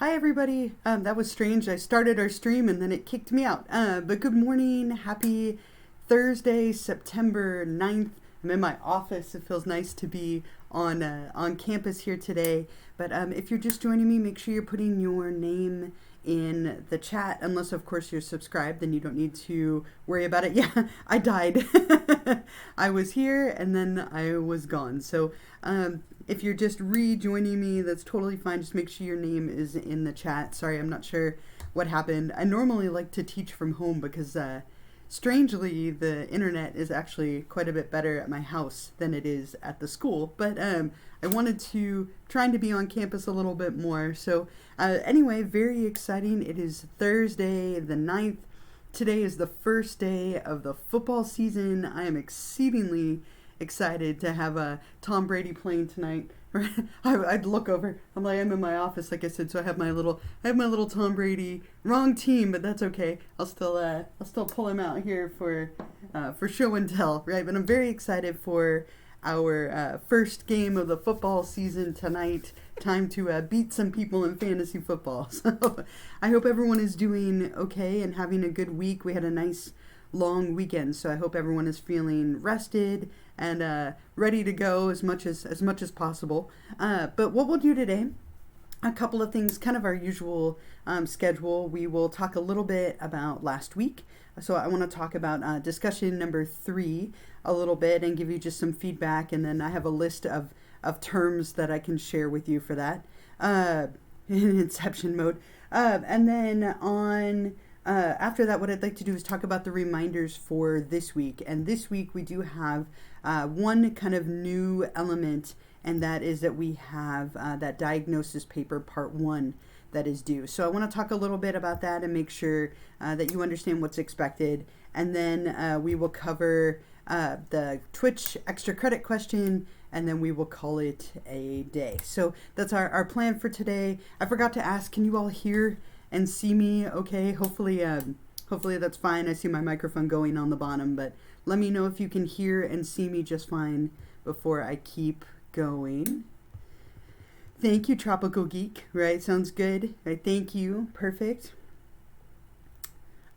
Hi everybody. That was strange. I started our stream and then it kicked me out. But good morning. Happy Thursday, September 9th. I'm in my office. It feels nice to be on campus here today. But if you're just joining me, make sure you're putting your name in the chat. Unless, of course, you're subscribed, then you don't need to worry about it. Yeah, I died. I was here and then I was gone. So if you're just rejoining me, that's totally fine. Just make sure your name is in the chat. Sorry, I'm not sure what happened. I normally like to teach from home because strangely, the internet is actually quite a bit better at my house than it is at the school. But I wanted to trying to be on campus a little bit more. So anyway, very exciting. It is Thursday the 9th. Today is the first day of the football season. I am exceedingly excited to have Tom Brady playing tonight. I'd look over. I'm in my office, like I said, so I have my little Tom Brady. Wrong team, but that's okay. I'll still pull him out here for show and tell, right? But I'm very excited for our first game of the football season tonight. Time to beat some people in fantasy football. So I hope everyone is doing okay and having a good week. We had a nice long weekend, so I hope everyone is feeling rested and ready to go as much as possible. But what we'll do today, a couple of things, kind of our usual schedule. We will talk a little bit about last week. So I want to talk about discussion number 3 a little bit and give you just some feedback, and then I have a list of terms that I can share with you for that in Inception mode. And then on after that, what I'd like to do is talk about the reminders for this week. And this week we do have one kind of new element, and that is that we have that diagnosis paper part 1 that is due. So I want to talk a little bit about that and make sure that you understand what's expected. And then we will cover the Twitch extra credit question, and then we will call it a day. So that's our plan for today. I forgot to ask, can you all hear and see me okay? Hopefully that's fine. I see my microphone going on the bottom, but let me know if you can hear and see me just fine before I keep going. Thank you, Tropical Geek. Right, sounds good. Right, thank you. Perfect.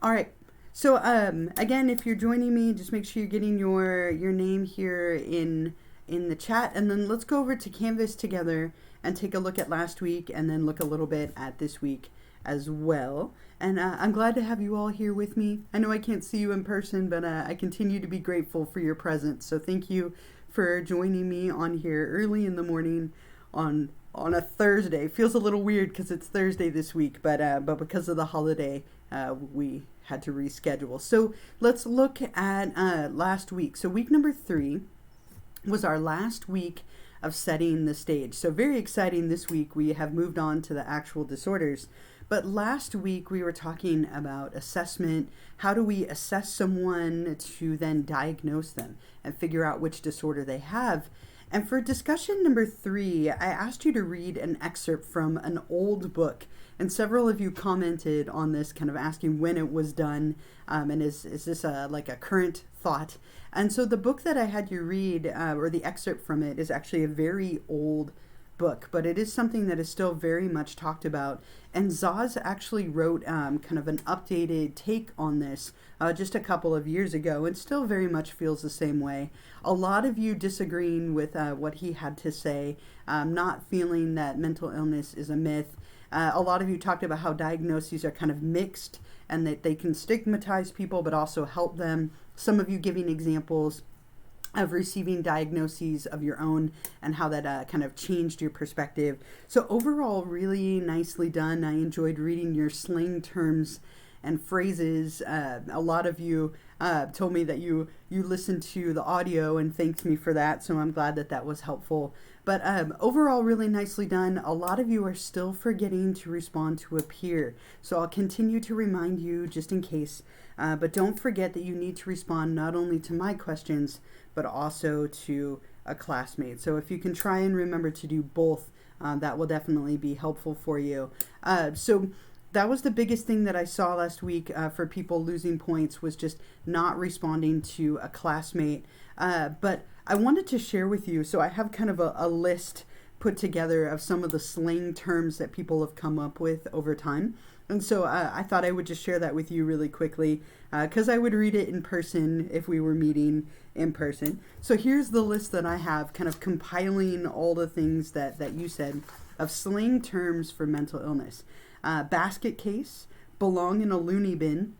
All right. So again, if you're joining me, just make sure you're getting your name here in the chat, and then let's go over to Canvas together and take a look at last week, and then look a little bit at this week as well. And I'm glad to have you all here with me. I know I can't see you in person, but I continue to be grateful for your presence. So thank you for joining me on here early in the morning on a Thursday. Feels a little weird because it's Thursday this week, but because of the holiday, we had to reschedule. So let's look at last week. So week number 3 was our last week of setting the stage. So very exciting this week. We have moved on to the actual disorders. But last week we were talking about assessment. How do we assess someone to then diagnose them and figure out which disorder they have? And for discussion number 3, I asked you to read an excerpt from an old book. And several of you commented on this, kind of asking when it was done, and is this like a current thought? And so the book that I had you read, or the excerpt from it, is actually a very old book, but it is something that is still very much talked about. And Zaz actually wrote kind of an updated take on this just a couple of years ago, and still very much feels the same way. A lot of you disagreeing with what he had to say, not feeling that mental illness is a myth. A lot of you talked about how diagnoses are kind of mixed and that they can stigmatize people but also help them. Some of you giving examples of receiving diagnoses of your own and how that kind of changed your perspective. So overall, really nicely done. I enjoyed reading your slang terms and phrases. A lot of you told me that you listened to the audio and thanked me for that, so I'm glad that was helpful. But overall, really nicely done. A lot of you are still forgetting to respond to a peer, so I'll continue to remind you just in case. But don't forget that you need to respond not only to my questions, but also to a classmate. So if you can try and remember to do both, that will definitely be helpful for you. So that was the biggest thing that I saw last week for people losing points, was just not responding to a classmate. But I wanted to share with you, so I have kind of a list put together of some of the slang terms that people have come up with over time. And so I thought I would just share that with you really quickly, because I would read it in person if we were meeting in person. So here's the list that I have, kind of compiling all the things that you said of slang terms for mental illness. Basket case, belong in a loony bin,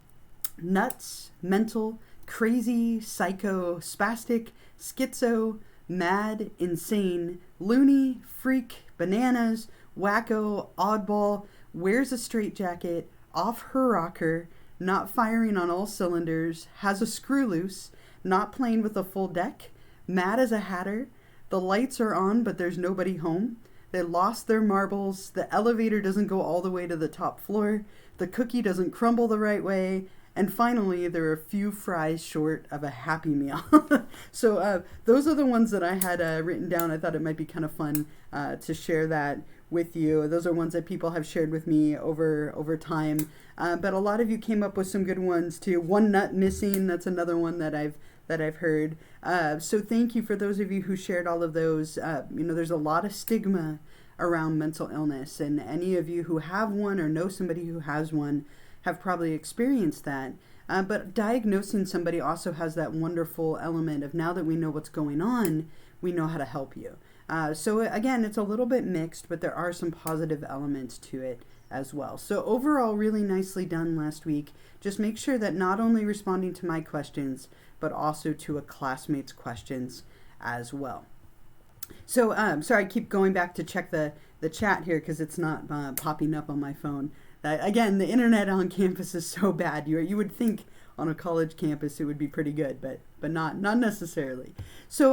nuts, mental, crazy, psycho, spastic, schizo, mad, insane, loony, freak, bananas, wacko, oddball, wears a straitjacket, off her rocker, not firing on all cylinders, has a screw loose, not playing with a full deck, mad as a hatter, the lights are on but there's nobody home, they lost their marbles, the elevator doesn't go all the way to the top floor, the cookie doesn't crumble the right way, and finally, there are a few fries short of a Happy Meal. So those are the ones that I had written down. I thought it might be kind of fun to share that with you. Those are ones that people have shared with me over time. But a lot of you came up with some good ones too. One nut missing, that's another one that I've heard. So thank you for those of you who shared all of those. There's a lot of stigma around mental illness, and any of you who have one or know somebody who has one have probably experienced that. But diagnosing somebody also has that wonderful element of, now that we know what's going on, we know how to help you. So again, it's a little bit mixed, but there are some positive elements to it as well. So overall, really nicely done last week. Just make sure that not only responding to my questions, but also to a classmate's questions as well. So sorry, I keep going back to check the chat here because it's not popping up on my phone. Again, the internet on campus is so bad. You would think on a college campus it would be pretty good, but not necessarily. So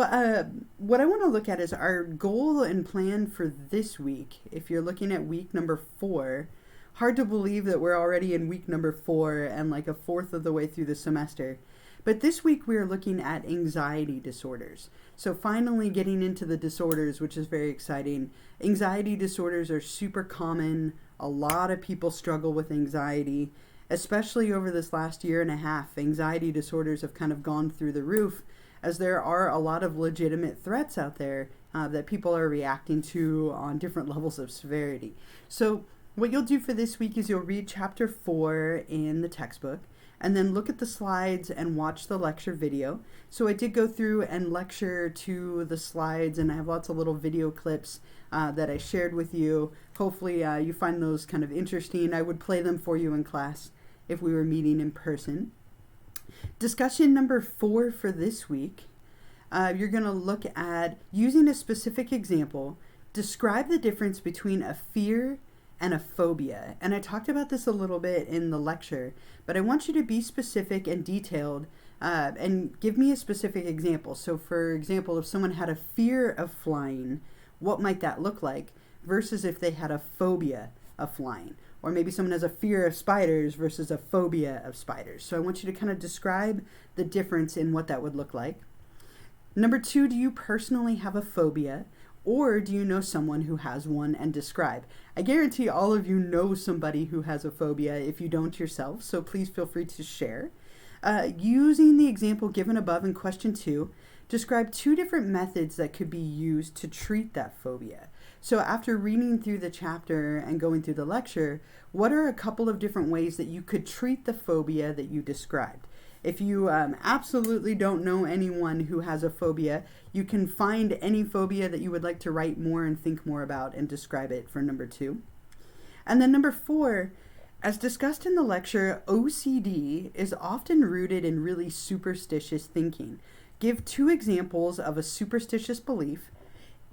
what I want to look at is our goal and plan for this week. If you're looking at week number 4, hard to believe that we're already in week number 4 and like a fourth of the way through the semester. But this week we are looking at anxiety disorders. So finally getting into the disorders, which is very exciting. Anxiety disorders are super common. A lot of people struggle with anxiety, especially over this last year and a half. Anxiety disorders have kind of gone through the roof, as there are a lot of legitimate threats out there that people are reacting to on different levels of severity. So what you'll do for this week is you'll read chapter 4 in the textbook, and then look at the slides and watch the lecture video. So I did go through and lecture to the slides, and I have lots of little video clips that I shared with you. Hopefully you find those kind of interesting. I would play them for you in class if we were meeting in person. Discussion number 4 for this week, you're going to look at using a specific example, describe the difference between a fear and a phobia. And I talked about this a little bit in the lecture, but I want you to be specific and detailed and give me a specific example. So for example, if someone had a fear of flying, what might that look like versus if they had a phobia of flying? Or maybe someone has a fear of spiders versus a phobia of spiders. So I want you to kind of describe the difference in what that would look like. Number 2, do you personally have a phobia? Or do you know someone who has one, and describe? I guarantee all of you know somebody who has a phobia if you don't yourself, so please feel free to share. Using the example given above in question 2, describe 2 different methods that could be used to treat that phobia. So after reading through the chapter and going through the lecture, what are a couple of different ways that you could treat the phobia that you described? If you absolutely don't know anyone who has a phobia, you can find any phobia that you would like to write more and think more about and describe it for number 2. And then number 4, as discussed in the lecture, OCD is often rooted in really superstitious thinking. Give 2 examples of a superstitious belief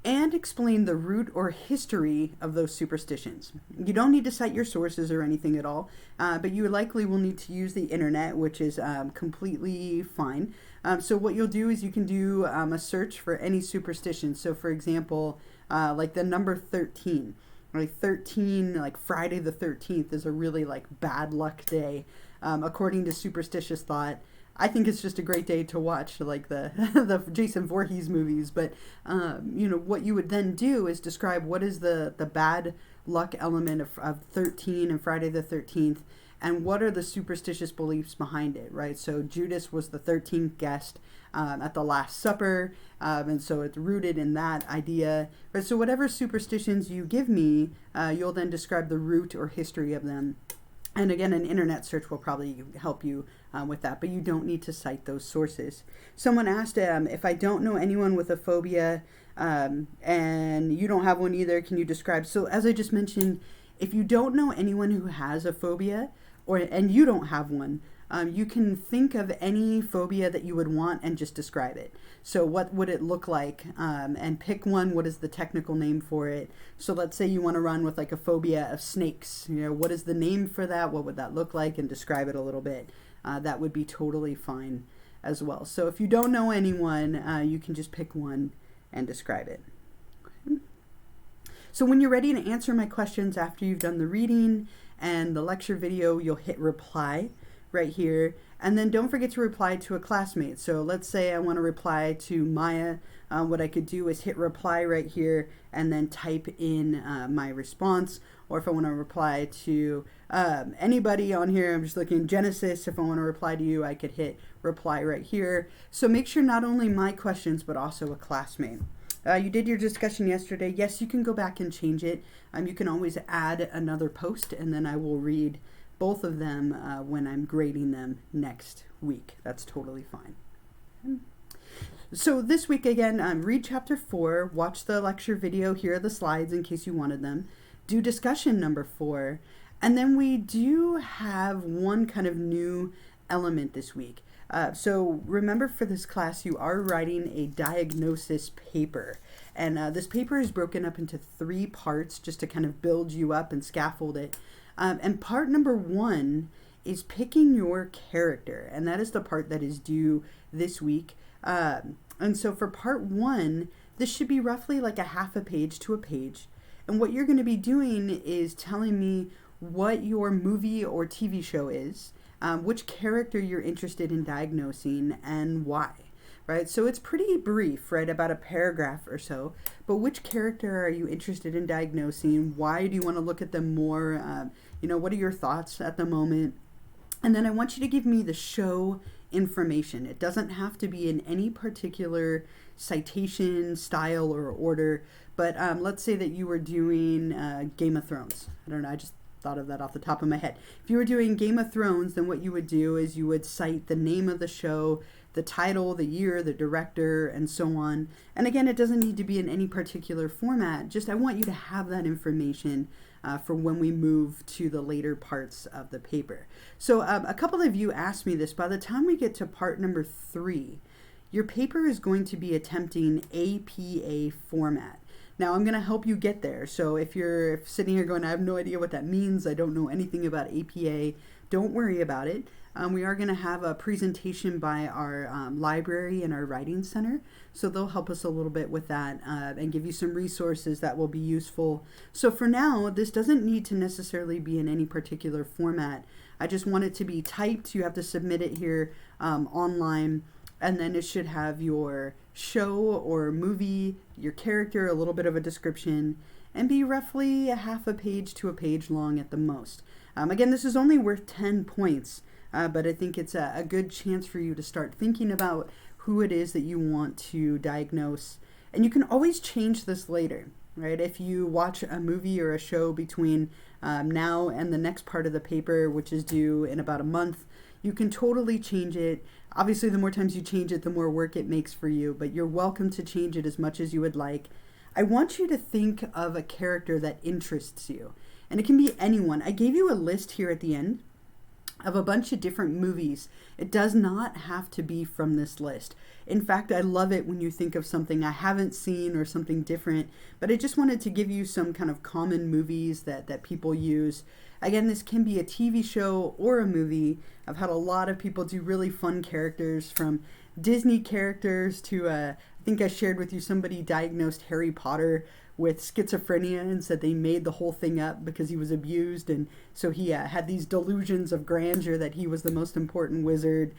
and explain the root or history of those superstitions. You don't need to cite your sources or anything at all, but you likely will need to use the internet, which is completely fine. So what you'll do is you can do a search for any superstition. So for example, like the number 13, like 13, like Friday the 13th is a really like bad luck day, according to superstitious thought. I think it's just a great day to watch like the the Jason Voorhees movies, but what you would then do is describe what is the bad luck element of 13 and Friday the 13th, and what are the superstitious beliefs behind it, right? So Judas was the 13th guest at the Last Supper, and so it's rooted in that idea. Right? So whatever superstitions you give me, you'll then describe the root or history of them. And again, an internet search will probably help you with that, but you don't need to cite those sources. Someone asked, if I don't know anyone with a phobia and you don't have one either, can you describe? So as I just mentioned, if you don't know anyone who has a phobia and you don't have one, you can think of any phobia that you would want and just describe it. So what would it look like? And pick one. What is the technical name for it? So let's say you want to run with like a phobia of snakes. You know, what is the name for that? What would that look like? And describe it a little bit. That would be totally fine as well. So if you don't know anyone, you can just pick one and describe it. Okay. So when you're ready to answer my questions after you've done the reading and the lecture video, you'll hit reply right here, and then don't forget to reply to a classmate. So let's say I want to reply to Maya. What I could do is hit reply right here and then type in my response. Or if I want to reply to anybody on here, I'm just looking Genesis. If I want to reply to you, I could hit reply right here. So make sure not only my questions but also a classmate. You did your discussion yesterday. Yes, you can go back and change it. You can always add another post, and then I will read both of them when I'm grading them next week. That's totally fine. So this week again, read chapter 4, watch the lecture video, here are the slides in case you wanted them, do discussion number 4, and then we do have one kind of new element this week. So remember, for this class you are writing a diagnosis paper, and this paper is broken up into 3 parts just to kind of build you up and scaffold it. And part number 1 is picking your character, and that is the part that is due this week. And so for part 1, this should be roughly like a half a page to a page. And what you're going to be doing is telling me what your movie or TV show is, which character you're interested in diagnosing, and why. Right? So it's pretty brief, right? About a paragraph or so. But which character are you interested in diagnosing? Why do you want to look at them more? What are your thoughts at the moment? And then I want you to give me the show information. It doesn't have to be in any particular citation, style, or order. But let's say that you were doing Game of Thrones. I don't know, I just thought of that off the top of my head. If you were doing Game of Thrones, then what you would do is you would cite the name of the show, the title, the year, the director, and so on. And again, it doesn't need to be in any particular format. Just I want you to have that information for when we move to the later parts of the paper. So a couple of you asked me this. By the time we get to part number 3, your paper is going to be attempting APA format. Now, I'm going to help you get there. So if you're sitting here going, I have no idea what that means, I don't know anything about APA, don't worry about it. We are going to have a presentation by our library and our writing center. So they'll help us a little bit with that and give you some resources that will be useful. So for now, this doesn't need to necessarily be in any particular format. I just want it to be typed. You have to submit it here online. And then it should have your show or movie, your character, a little bit of a description, and be roughly a half a page to a page long at the most. Again, this is only worth 10 points, but I think it's a good chance for you to start thinking about who it is that you want to diagnose. And you can always change this later, right? If you watch a movie or a show between now and the next part of the paper, which is due in about a month, you can totally change it. Obviously, the more times you change it, the more work it makes for you, but you're welcome to change it as much as you would like. I want you to think of a character that interests you, and it can be anyone. I gave you a list here at the end of a bunch of different movies. It does not have to be from this list. In fact, I love it when you think of something I haven't seen or something different, but I just wanted to give you some kind of common movies that people use. Again, this can be a TV show or a movie. I've had a lot of people do really fun characters, from Disney characters to, I think I shared with you, somebody diagnosed Harry Potter with schizophrenia and said they made the whole thing up because he was abused, and so he had these delusions of grandeur that he was the most important wizard.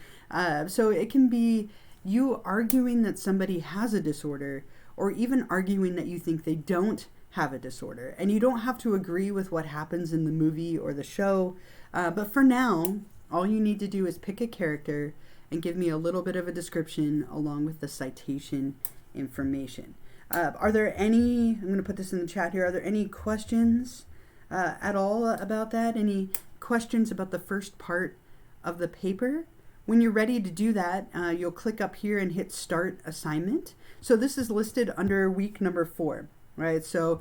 So it can be you arguing that somebody has a disorder, or even arguing that you think they don't have a disorder. And you don't have to agree with what happens in the movie or the show. But for now, all you need to do is pick a character and give me a little bit of a description along with the citation information. Are there any, I'm going to put this in the chat here, are there any questions at all about that? Any questions about the first part of the paper? When you're ready to do that, you'll click up here and hit Start Assignment. So this is listed under week number 4, right? So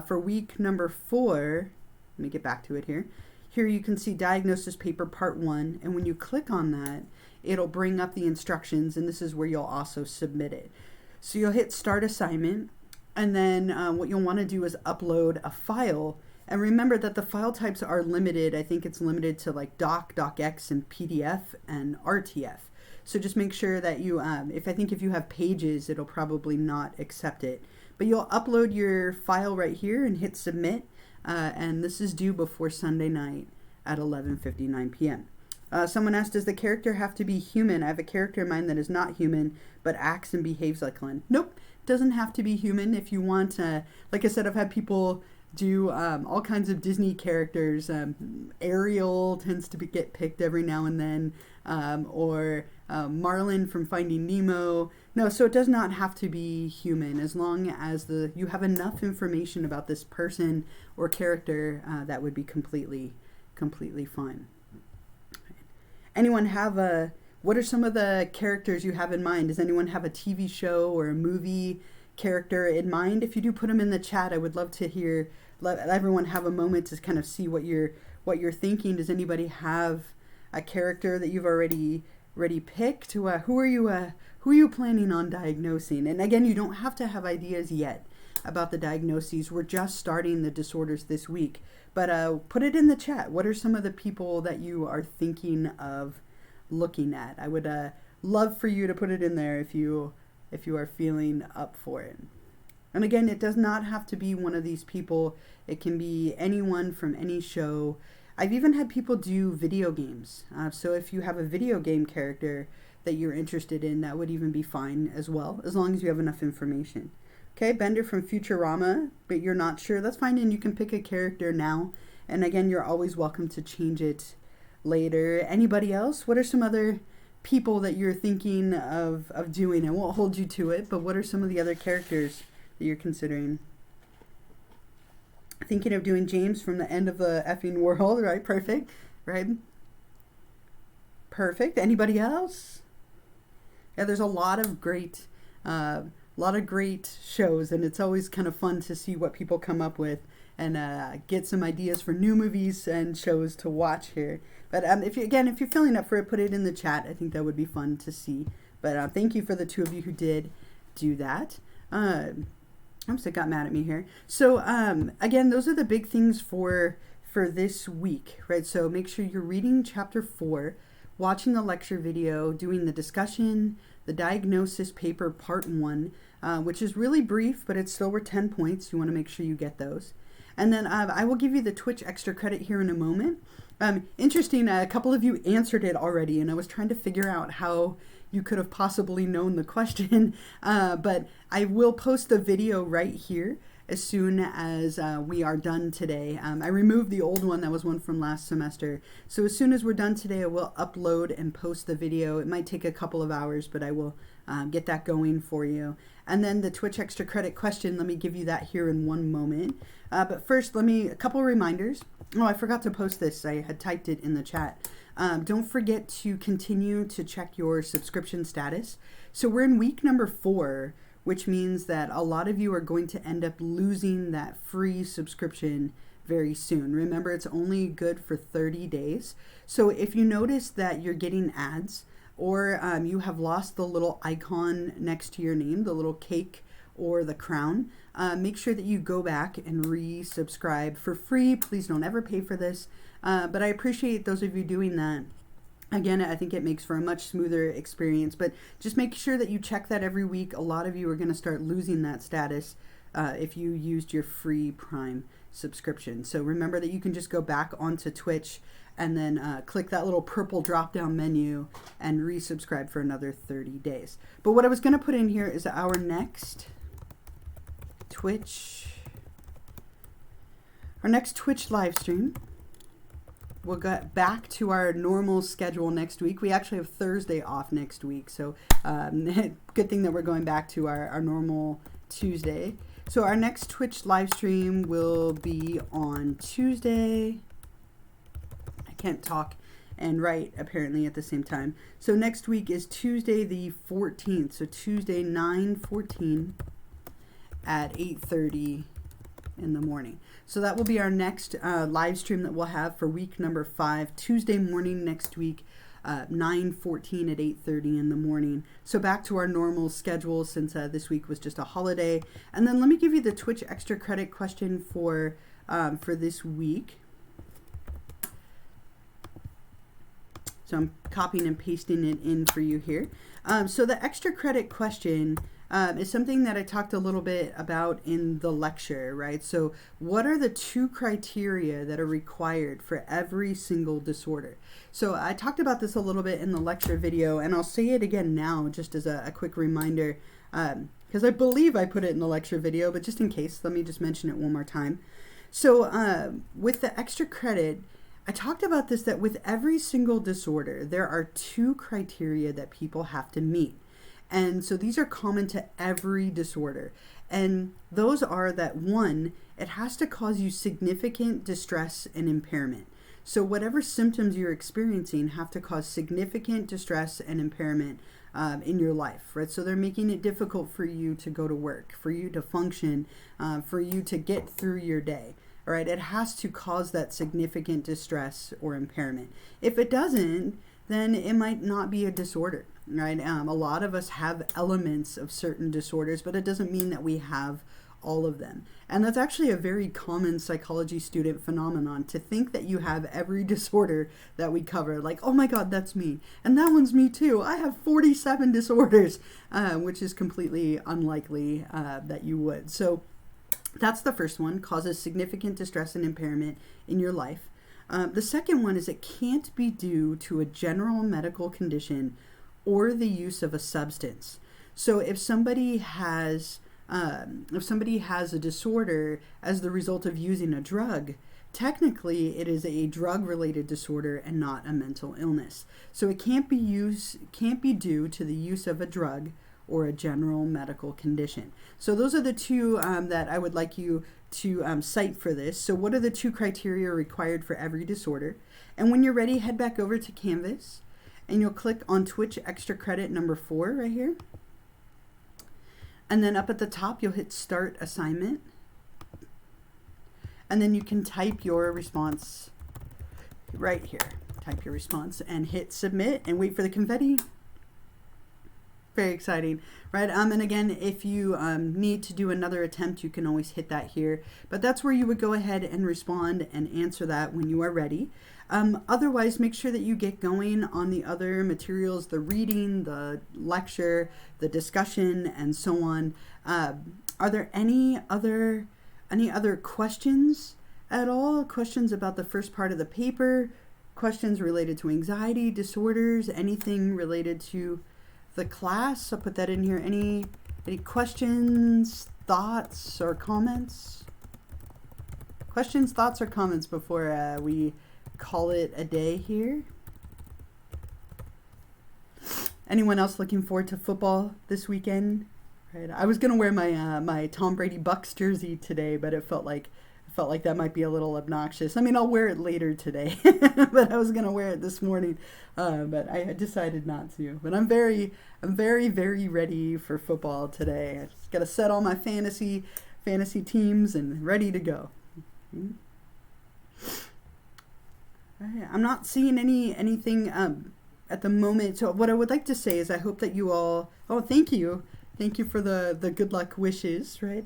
for week number 4, let me get back to it here. Here you can see Diagnosis Paper Part 1, and when you click on that, it'll bring up the instructions, and this is where you'll also submit it. So you'll hit Start Assignment, and then what you'll want to do is upload a file. And remember that the file types are limited. I think it's limited to like doc, docx, and PDF, and RTF. So just make sure that you, if you have pages, it'll probably not accept it. But you'll upload your file right here and hit Submit. And this is due before Sunday night at 11:59 p.m. Someone asked, does the character have to be human? I have a character in mind that is not human, but acts and behaves like one. Nope, doesn't have to be human. If you want, like I said, I've had people do all kinds of Disney characters. Ariel tends to get picked every now and then, or Marlin from Finding Nemo. No, so it does not have to be human, as long as you have enough information about this person or character that would be completely fine. Anyone have what are some of the characters you have in mind? Does anyone have a TV show or a movie character in mind? If you do, put them in the chat. I would love to let everyone have a moment to kind of see what you're thinking. Does anybody have a character that you've already picked? Who are you planning on diagnosing? And again, you don't have to have ideas yet about the diagnoses. We're just starting the disorders this week. But put it in the chat. What are some of the people that you are thinking of looking at? I would love for you to put it in there if you are feeling up for it. And again, it does not have to be one of these people. It can be anyone from any show. I've even had people do video games. So if you have a video game character that you're interested in, that would even be fine as well, as long as you have enough information. Okay, Bender from Futurama, but you're not sure, that's fine, and you can pick a character now. And again, you're always welcome to change it later. Anybody else? What are some other people that you're thinking of doing? I won't hold you to it, but what are some of the other characters that you're considering? Thinking of doing James from The End of the Effing World, right? Perfect, right? Perfect. Anybody else? Yeah, there's a lot of great shows, and it's always kind of fun to see what people come up with and get some ideas for new movies and shows to watch here. But if you're feeling up for it, put it in the chat. I think that would be fun to see. But thank you for the 2 of you who did do that. It got mad at me here. So again, those are the big things for this week, right? So make sure you're reading chapter 4, watching the lecture video, doing the discussion, the diagnosis paper part 1, which is really brief, but it's still worth 10 points. You want to make sure you get those. And then I will give you the Twitch extra credit here in a moment. Interesting, a couple of you answered it already, and I was trying to figure out how you could have possibly known the question, but I will post the video right here as soon as we are done today. I removed the old one, that was one from last semester. So as soon as we're done today, I will upload and post the video. It might take a couple of hours, but I will get that going for you. And then the Twitch extra credit question, let me give you that here in one moment. But first, a couple of reminders. Oh, I forgot to post this. I had typed it in the chat. Don't forget to continue to check your subscription status. So we're in week number 4, which means that a lot of you are going to end up losing that free subscription very soon. Remember, it's only good for 30 days. So if you notice that you're getting ads, or you have lost the little icon next to your name, the little cake or the crown, make sure that you go back and resubscribe for free. Please don't ever pay for this, but I appreciate those of you doing that. Again, I think it makes for a much smoother experience, but just make sure that you check that every week. A lot of you are going to start losing that status if you used your free Prime subscription. So remember that you can just go back onto Twitch and then click that little purple drop-down menu and resubscribe for another 30 days. But what I was going to put in here is our next Twitch Our next Twitch live stream, we'll get back to our normal schedule next week. We actually have Thursday off next week, so good thing that we're going back to our normal Tuesday. So our next Twitch live stream will be on Tuesday. I can't talk and write apparently at the same time. So next week is Tuesday the 14th. So Tuesday 9/14 at 8:30 in the morning. So that will be our next live stream that we'll have for week number 5, Tuesday morning next week, 9/14 at 8:30 in the morning. So back to our normal schedule since this week was just a holiday. And then let me give you the Twitch extra credit question for this week. So I'm copying and pasting it in for you here. So the extra credit question is something that I talked a little bit about in the lecture, right? So what are the 2 criteria that are required for every single disorder? So I talked about this a little bit in the lecture video, and I'll say it again now just as a quick reminder, because I believe I put it in the lecture video, but just in case, let me just mention it one more time. So with the extra credit, I talked about this, that with every single disorder, there are 2 criteria that people have to meet. And so these are common to every disorder. And those are that 1, it has to cause you significant distress and impairment. So whatever symptoms you're experiencing have to cause significant distress and impairment in your life, right? So they're making it difficult for you to go to work, for you to function, for you to get through your day. All right, it has to cause that significant distress or impairment. If it doesn't, then it might not be a disorder, right? A lot of us have elements of certain disorders, but it doesn't mean that we have all of them. And that's actually a very common psychology student phenomenon, to think that you have every disorder that we cover. Like, oh my God, that's me. And that one's me too. I have 47 disorders, which is completely unlikely that you would. So that's the first one, causes significant distress and impairment in your life. The second one is it can't be due to a general medical condition or the use of a substance. So if somebody has a disorder as the result of using a drug, technically it is a drug-related disorder and not a mental illness. So it can't be due to the use of a drug or a general medical condition. So those are the 2 that I would like you to cite for this. So what are the 2 criteria required for every disorder? And when you're ready, head back over to Canvas and you'll click on Twitch extra credit number 4 right here. And then up at the top, you'll hit Start Assignment. And then you can type your response right here. Type your response and hit Submit and wait for the confetti. Very exciting, right? And again, if you need to do another attempt, you can always hit that here. But that's where you would go ahead and respond and answer that when you are ready. Otherwise, make sure that you get going on the other materials, the reading, the lecture, the discussion, and so on. Are there any other questions at all? Questions about the first part of the paper? Questions related to anxiety disorders? Anything related to the class? I'll put that in here. Any questions, thoughts, or comments? Questions, thoughts, or comments before we call it a day here? Anyone else looking forward to football this weekend? Right. I was gonna wear my my Tom Brady Bucks jersey today, but it felt like that might be a little obnoxious. I mean, I'll wear it later today, but I was gonna wear it this morning, but I decided not to. But I'm very, very ready for football today. I just gotta set all my fantasy teams and ready to go. Right. I'm not seeing anything at the moment. So what I would like to say is I hope that you all. Oh, thank you for the good luck wishes. Right.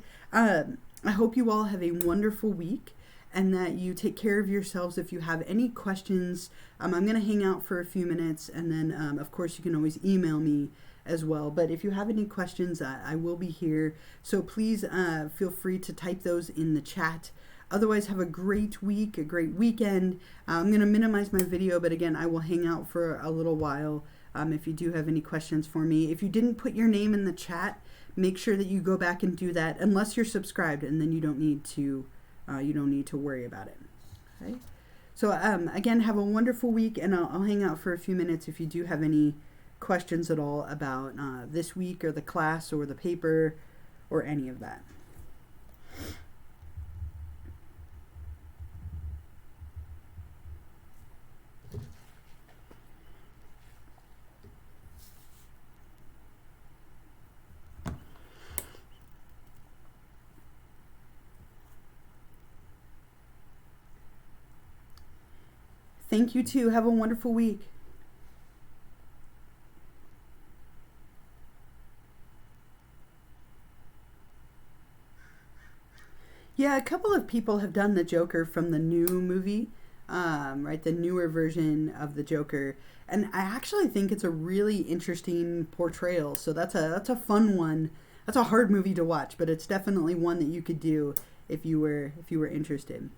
I hope you all have a wonderful week and that you take care of yourselves. If you have any questions, I'm going to hang out for a few minutes, and then, of course, you can always email me as well. But if you have any questions, I will be here. So please feel free to type those in the chat. Otherwise, have a great week, a great weekend. I'm going to minimize my video, but again, I will hang out for a little while if you do have any questions for me. If you didn't put your name in the chat, make sure that you go back and do that, unless you're subscribed, and then you don't need to you don't need to worry about it. Okay? So again, have a wonderful week, and I'll hang out for a few minutes if you do have any questions at all about this week or the class or the paper or any of that. Thank you too. Have a wonderful week. Yeah, a couple of people have done the Joker from the new movie, right? The newer version of the Joker, and I actually think it's a really interesting portrayal. So that's a fun one. That's a hard movie to watch, but it's definitely one that you could do if you were interested.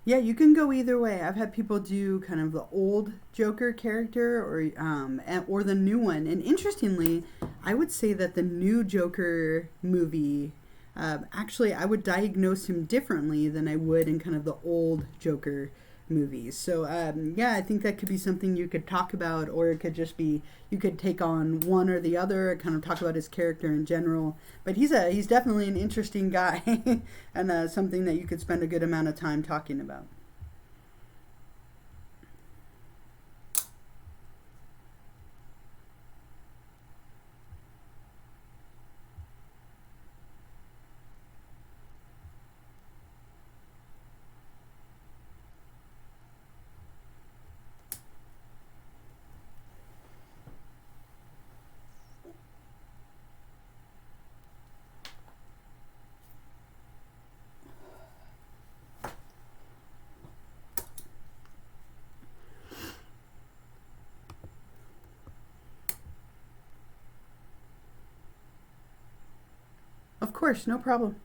Yeah, you can go either way. I've had people do kind of the old Joker character or the new one. And interestingly, I would say that the new Joker movie, actually, I would diagnose him differently than I would in kind of the old Joker movies. So yeah, I think that could be something you could talk about, or it could just be you could take on one or the other, kind of talk about his character in general. But he's definitely an interesting guy, and something that you could spend a good amount of time talking about. Of course, no problem.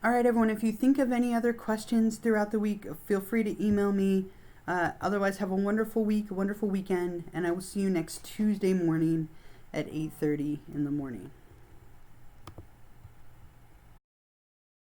All right, everyone, if you think of any other questions throughout the week, feel free to email me. Otherwise, have a wonderful week, a wonderful weekend, and I will see you next Tuesday morning at 8:30 in the morning.